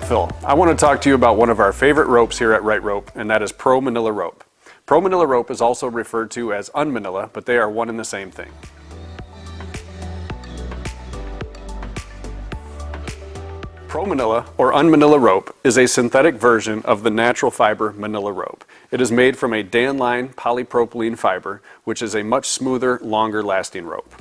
Phil. I want to talk to you about one of our favorite ropes here at Rightrope, and that is Promanila rope. Promanila rope is also referred to as unmanila, but they are one and the same thing. Promanila, or unmanila rope, is a synthetic version of the natural fiber manila rope. It is made from a Dan-line polypropylene fiber, which is a much smoother, longer lasting rope.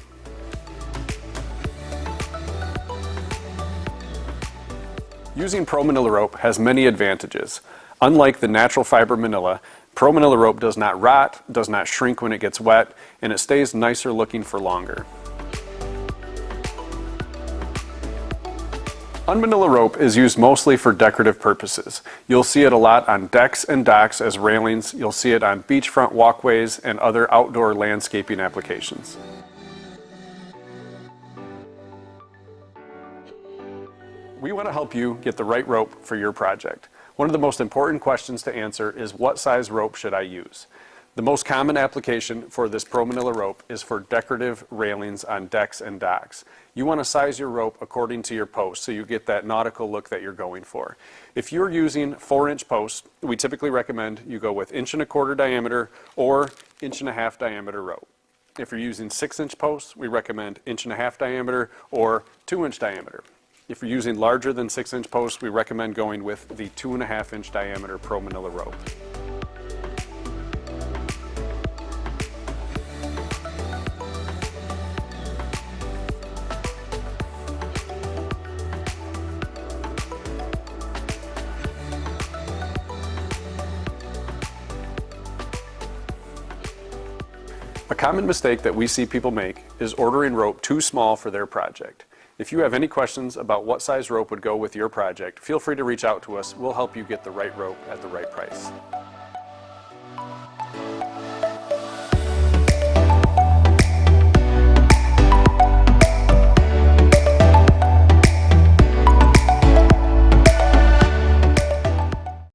Using Promanila rope has many advantages. Unlike the natural fiber manila, Promanila rope does not rot, does not shrink when it gets wet, and it stays nicer looking for longer. Unmanila rope is used mostly for decorative purposes. You'll see it a lot on decks and docks as railings. You'll see it on beachfront walkways and other outdoor landscaping applications. We want to help you get the right rope for your project. One of the most important questions to answer is, what size rope should I use? The most common application for this Promanila rope is for decorative railings on decks and docks. You want to size your rope according to your post so you get that nautical look that you're going for. If you're using 4-inch posts, we typically recommend you go with 1 1/4 diameter or 1 1/2 diameter rope. If you're using 6-inch posts, we recommend 1 1/2 diameter or 2-inch diameter. If you're using larger than 6-inch posts, we recommend going with the 2.5-inch diameter Promanila rope. A common mistake that we see people make is ordering rope too small for their project. If you have any questions about what size rope would go with your project, feel free to reach out to us. We'll help you get the right rope at the right price.